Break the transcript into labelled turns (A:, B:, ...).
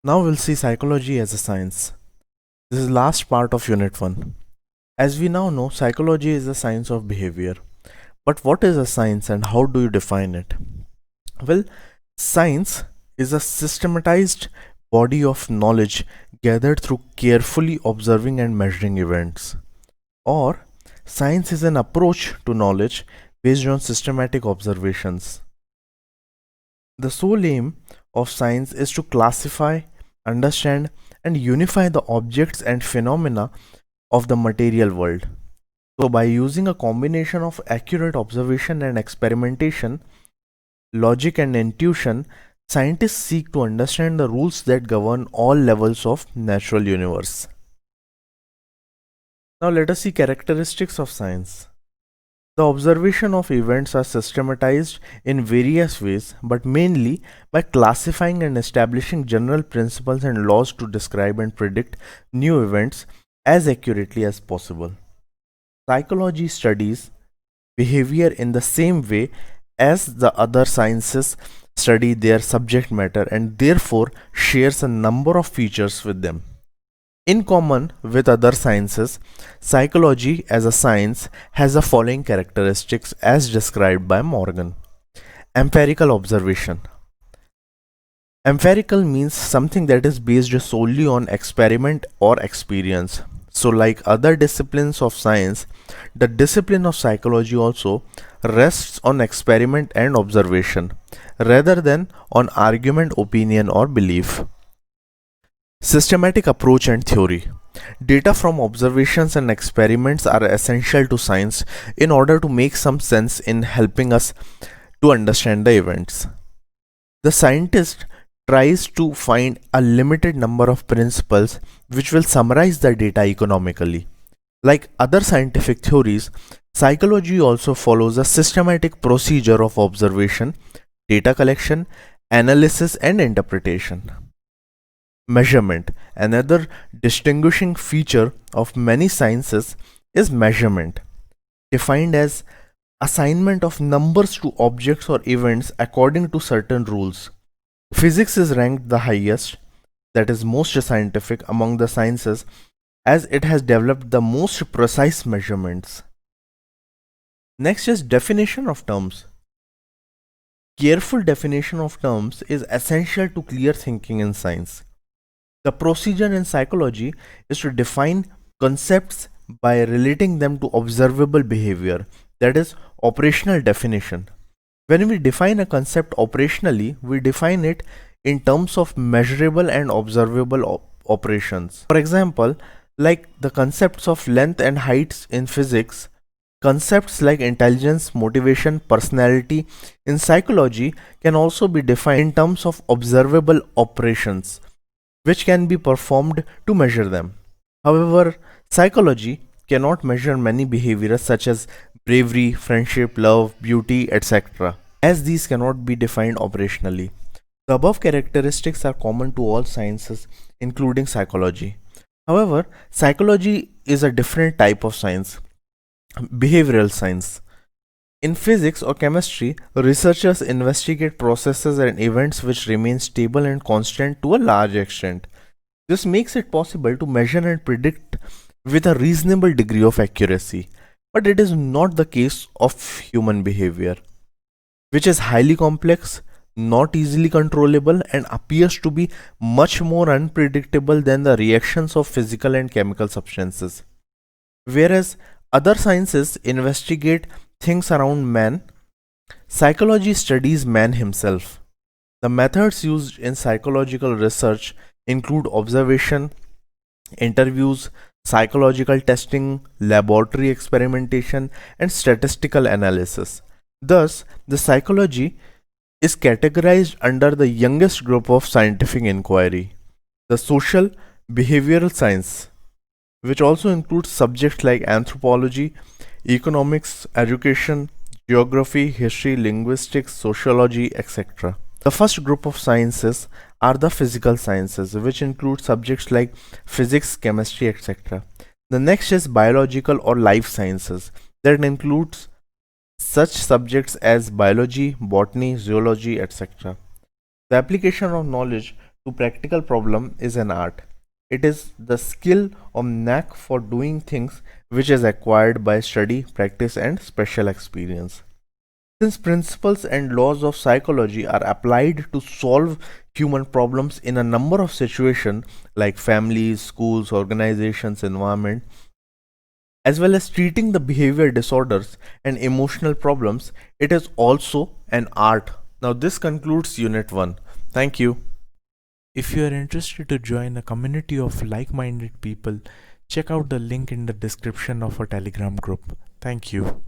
A: Now we'll see psychology as a science. This is last part of unit 1. As we now know, psychology is the science of behavior. But what is a science and how do you define it? Well, science is a systematized body of knowledge gathered through carefully observing and measuring events. Or, science is an approach to knowledge based on systematic observations. The sole aim of science is to classify, understand, and unify the objects and phenomena of the material world. So, by using a combination of accurate observation and experimentation, logic and intuition, scientists seek to understand the rules that govern all levels of natural universe. Now let us see characteristics of science. The observation of events are systematized in various ways, but mainly by classifying and establishing general principles and laws to describe and predict new events as accurately as possible. Psychology studies behavior in the same way as the other sciences study their subject matter and therefore shares a number of features with them. In common with other sciences, psychology as a science has the following characteristics as described by Morgan. Empirical observation. Empirical means something that is based solely on experiment or experience. So, like other disciplines of science, the discipline of psychology also rests on experiment and observation rather than on argument, opinion, or belief. Systematic approach and theory. Data from observations and experiments are essential to science in order to make some sense in helping us to understand the events. The scientist tries to find a limited number of principles which will summarize the data economically. Like other scientific theories, psychology also follows a systematic procedure of observation, data collection, analysis, and interpretation. Measurement. Another distinguishing feature of many sciences is measurement, defined as assignment of numbers to objects or events according to certain rules. Physics is ranked the highest, that is most scientific among the sciences, as it has developed the most precise measurements. Next is definition of terms. Careful definition of terms is essential to clear thinking in science. The procedure in psychology is to define concepts by relating them to observable behavior, that is, operational definition. When we define a concept operationally, we define it in terms of measurable and observable operations. For example, like the concepts of length and heights in physics, concepts like intelligence, motivation, personality in psychology can also be defined in terms of observable operations which can be performed to measure them. However, psychology cannot measure many behaviors such as bravery, friendship, love, beauty, etc., as these cannot be defined operationally. The above characteristics are common to all sciences, including psychology. However, psychology is a different type of science, behavioral science. In physics or chemistry, researchers investigate processes and events which remain stable and constant to a large extent. This makes it possible to measure and predict with a reasonable degree of accuracy. But it is not the case of human behavior, which is highly complex, not easily controllable, and appears to be much more unpredictable than the reactions of physical and chemical substances. Whereas other sciences investigate things around man, psychology studies man himself. The methods used in psychological research include observation, interviews, psychological testing, laboratory experimentation, and statistical analysis. Thus, the psychology is categorized under the youngest group of scientific inquiry, the social behavioral science, which also includes subjects like anthropology, economics, education, geography, history, linguistics, sociology, etc. The first group of sciences are the physical sciences, which include subjects like physics, chemistry, etc. The next is biological or life sciences, that includes such subjects as biology, botany, zoology, etc. The application of knowledge to practical problem is an art. It is the skill or knack for doing things which is acquired by study, practice, and special experience. Since principles and laws of psychology are applied to solve human problems in a number of situations like families, schools, organizations, environment, as well as treating the behavior disorders and emotional problems, it is also an art. Now, this concludes Unit 1. Thank you.
B: If you are interested to join a community of like-minded people, check out the link in the description of our Telegram group. Thank you.